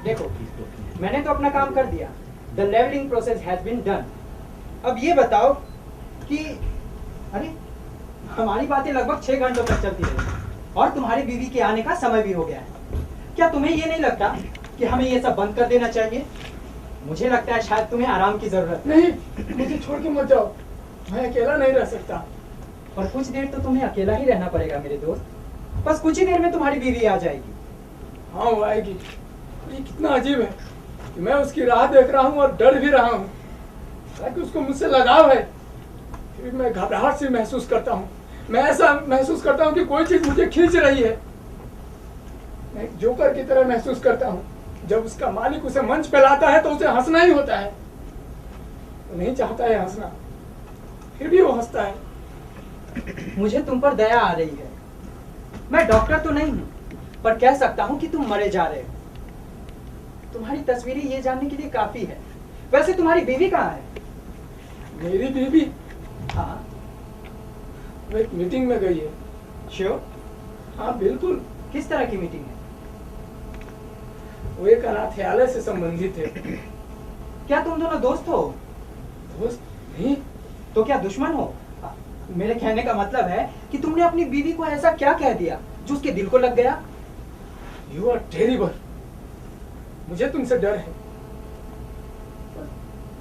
देखो, मैंने तो अपना काम कर दिया। The labelling process has been done. अब ये बताओ कि अरे हमारी बातें लगभग 6 घंटों तक चलती रही और तुम्हारी बीवी के आने का समय भी हो गया है। क्या तुम्हें ये नहीं लगता कि हमें ये सब बंद कर देना चाहिए? मुझे लगता है शायद तुम्हें आराम की जरूरत है। नहीं, मुझे छोड़ के मत जाओ, मैं अकेला नहीं रह सकता। और कुछ देर तो तुम्हें अकेला ही रहना पड़ेगा मेरे दोस्त। बस कुछ ही देर में तुम्हारी बीवी आ जाएगी। हाँ, वो आएगी। ये कितना अजीब है कि मैं उसकी राह देख रहा हूँ और डर भी रहा हूँ। हालांकि उसको मुझसे लगाव है, फिर मैं घबराहट से महसूस करता हूँ। मैं ऐसा महसूस करता हूँ कि कोई चीज मुझे खींच रही है। मैं एक जोकर की तरह महसूस करता हूँ। जब उसका मालिक उसे मंच पे लाता है तो उसे हंसना ही होता है। वो नहीं चाहता है हंसना, फिर भी वो हंसता है। मुझे तुम पर दया आ रही है। मैं डॉक्टर तो नहीं हूँ, पर कह सकता हूँ कि तुम मरे जा रहे हो। तुम्हारी तस्वीरें ये जानने के लिए काफी है। वैसे तुम्हारी बीवी कहाँ है? मेरी बीवी? हाँ। वो एक मीटिंग में गई है। श्योर? हाँ बिल्कुल। किस तरह की मीटिंग है? वो एक अनाथालय से संबंधित है। क्या तुम दोनों दोस्त हो? दोस्त नहीं। तो क्या दुश्मन हो? मेरे कहने का मतलब है कि तुमने अपनी बीवी को ऐसा क्या कह दिया जो उसके दिल को लग गया? You are terrible। मुझे तुमसे डर है।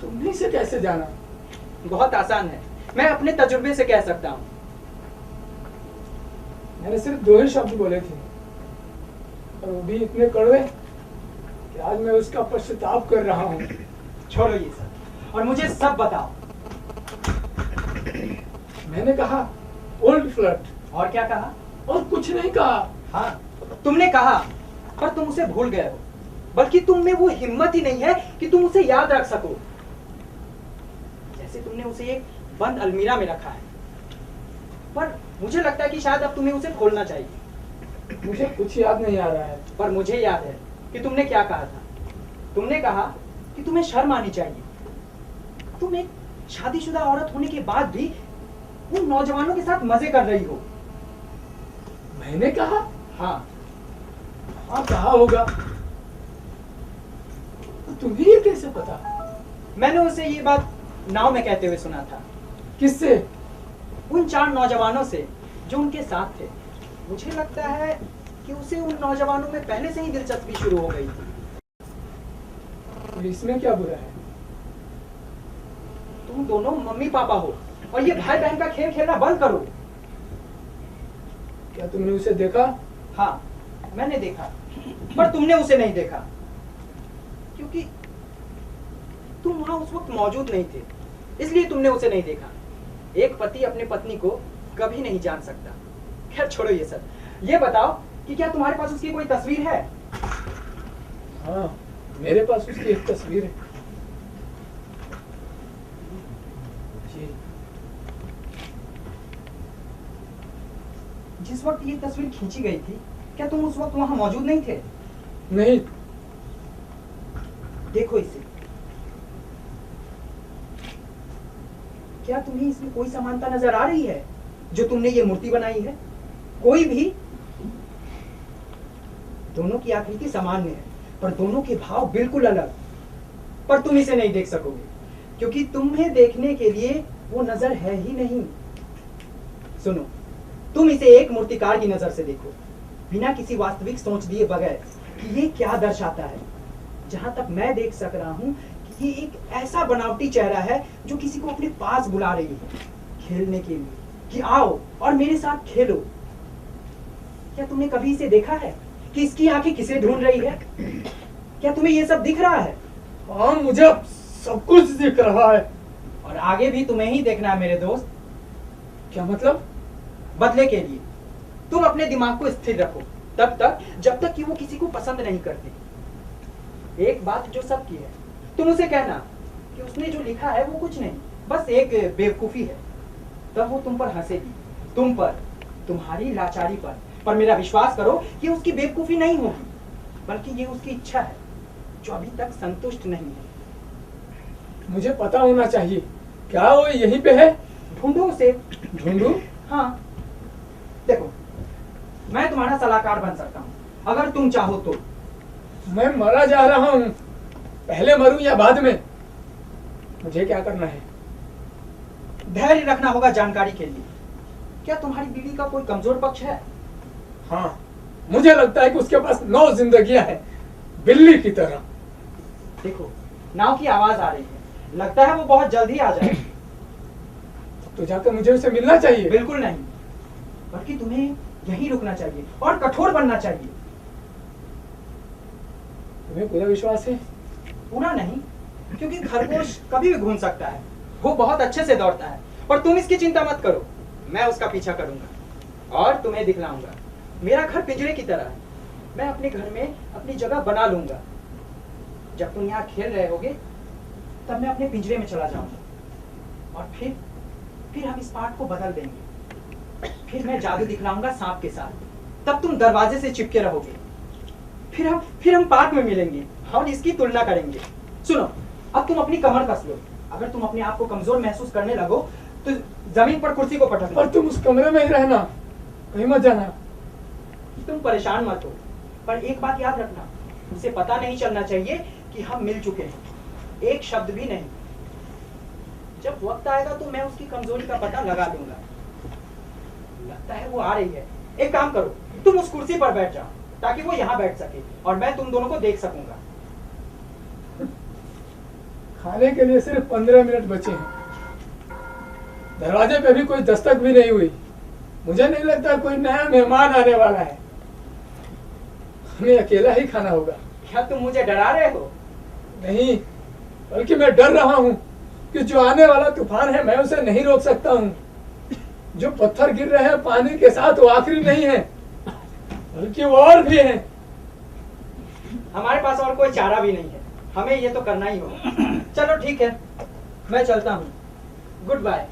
तुमने इसे कैसे जाना? बहुत आसान है, मैं अपने तजुर्बे से कह सकता हूँ। मैंने सिर्फ 2 ही शब्द बोले थे और वो भी इतने कड़वे कि आज मैं उसका पश्चाताप कर रहा हूँ। छोड़ो ये सब और मुझे सब बताओ। मैंने कहा ओल्ड फ्लर्ट। और क्या कहा? और कुछ नहीं कहा। हाँ, तुमने कहा, पर तुम उसे भूल गए हो। बल्कि तुम में वो हिम्मत ही नहीं है कि तुम उसे याद रख सको। जैसे तुमने उसे एक बंद अलमीरा में रखा है। पर मुझे लगता है कि शायद अब तुम्हें उसे खोलना चाहिए। मुझे कुछ याद नहीं आ रहा है। पर मुझे याद है कि तुमने क्या कहा था। तुमने कहा कि तुम्हें शर्म आनी चाहिए। तुम एक शादीशुदा औरत होने के बाद भी उन नौजवानों के साथ मजे कर रही हो। मैंने कहा? हाँ। हाँ कहा होगा। तो तुम्हें ये कैसे पता? मैंने उसे ये बात नाव में कहते हुए सुना था। किससे? उन 4 नौजवानों से जो उनके साथ थे। मुझे लगता है कि उसे उन नौजवानों में पहले से ही दिलचस्पी शुरू हो गई थी। तो इसमें क्या बुरा है? तुम दोनों मम्मी पापा हो और ये भाई बहन का खेल खेलना बंद करो। क्या तुमने उसे देखा? हाँ, मैंने देखा, पर तुमने उसे नहीं देखा क्योंकि तुम वहां उस वक्त मौजूद नहीं थे, इसलिए तुमने उसे नहीं देखा। एक पति अपने पत्नी को कभी नहीं जान सकता। खैर छोड़ो ये सब। ये बताओ कि क्या तुम्हारे पास उसकी कोई तस्वीर है? हाँ, मेरे पास उसकी एक तस्वीर है। जी। जिस वक्त ये तस्वीर खींची गई थी, क्या तुम उस वक्त वहां मौजूद नहीं थे? नहीं। देखो इसे। क्या तुम्हें इसमें कोई समानता नजर आ रही है जो तुमने ये मूर्ति बनाई है? कोई भी? दोनों की आकृति सामान्य है, पर दोनों के भाव बिल्कुल अलग। पर तुम इसे नहीं देख सकोगे क्योंकि तुम्हें देखने के लिए वो नजर है ही नहीं। सुनो, तुम इसे एक मूर्तिकार की नजर से देखो, बिना किसी वास्तविक सोच दिए बगैर कि ये क्या दर्शाता है। जहां तक मैं देख सक रहा हूं कि ये एक ऐसा बनावटी चेहरा है जो किसी को अपने पास बुला रही है खेलने के लिए, कि आओ और मेरे साथ खेलो। क्या तुमने कभी इसे देखा है कि इसकी आंखें किसे ढूंढ रही है? क्या तुम्हें ये सब दिख रहा है? हाँ, मुझे सब कुछ दिख रहा है। और आगे भी तुम्हें ही देखना है मेरे दोस्त। क्या मतलब? बदले के लिए तुम अपने दिमाग को स्थिर रखो तब तक जब तक कि वो किसी को पसंद नहीं करती। एक बात जो सबकी है, तुम उसे कहना कि उसने जो लिखा है वो कुछ नहीं, बस एक बेवकूफी है। तब वो तुम पर हंसेगी, तुम पर, तुम्हारी लाचारी पर मेरा विश्वास करो कि उसकी बेवकूफी नहीं होगी, बल्कि ये उसकी इच्छा है जो अभी तक संतुष्ट नहीं है। मुझे पता होना चाहिए। क्या वो यहीं पे है? ढूंढो उसे। ढूंढूं? हाँ, देखो, मैं तुम्हारा सलाहकार बन सकता हूँ अगर तुम चाहो तो। मैं मरा जा रहा हूँ, पहले मरूं या बाद में? मुझे क्या करना है? धैर्य रखना होगा जानकारी के लिए। क्या तुम्हारी बीवी का कोई कमजोर पक्ष है? हाँ, मुझे लगता है कि उसके पास 9 जिंदगियां हैं, बिल्ली की तरह। देखो, नाव की आवाज आ रही है, लगता है वो बहुत जल्द ही आ जाएगी। तो जाकर मुझे उसे मिलना चाहिए। बिल्कुल नहीं, बल्कि तुम्हें यहीं रुकना चाहिए और कठोर बनना चाहिए। तुम्हें पूरा विश्वास है? पूरा नहीं, क्योंकि खरगोश कभी भी घूम सकता है, वो बहुत अच्छे से दौड़ता है। और तुम इसकी चिंता मत करो, मैं उसका पीछा करूंगा और तुम्हें दिखलाऊंगा। मेरा घर पिंजरे की तरह है, मैं अपने घर में अपनी जगह बना लूंगा। जब तुम यहाँ खेल रहे होगे तब मैं अपने पिंजरे में चला जाऊंगा और फिर हम इस पार्ट को बदल देंगे। फिर मैं जादू दिखलाऊंगा सांप के साथ, तब तुम दरवाजे से चिपके रहोगे। फिर हम पार्क में मिलेंगे और इसकी तुलना करेंगे। सुनो, अब तुम अपनी कमर कस लो। अगर तुम अपने आप को कमजोर महसूस करने लगो तो जमीन पर कुर्सी को पटक लो। पर तुम उस कमरे में ही रहना, कहीं मत जाना। तुम परेशान मत हो, पर एक बात याद रखना, उसे पता नहीं चलना चाहिए कि हम मिल चुके हैं, एक शब्द भी नहीं। जब वक्त आएगा तो मैं उसकी कमजोरी का पता लगा दूंगा। लगता है वो आ रही है। एक काम करो, तुम उस कुर्सी पर बैठ जाओ ताकि वो यहाँ बैठ सके और मैं तुम दोनों को देख सकूंगा। खाने के लिए सिर्फ 15 मिनट बचे हैं। दरवाजे पे भी कोई दस्तक भी नहीं हुई। मुझे नहीं लगता कोई नया मेहमान आने वाला है। हमें अकेला ही खाना होगा। क्या तुम मुझे डरा रहे हो? नहीं, बल्कि मैं डर रहा हूँ कि जो आने वाला तूफान है मैं उसे नहीं रोक सकता हूँ। जो पत्थर गिर रहे हैं पानी के साथ वो आखिरी नहीं है, बल्कि वो और भी है। हमारे पास और कोई चारा भी नहीं है, हमें ये तो करना ही होगा। चलो ठीक है, मैं चलता हूँ। Good bye.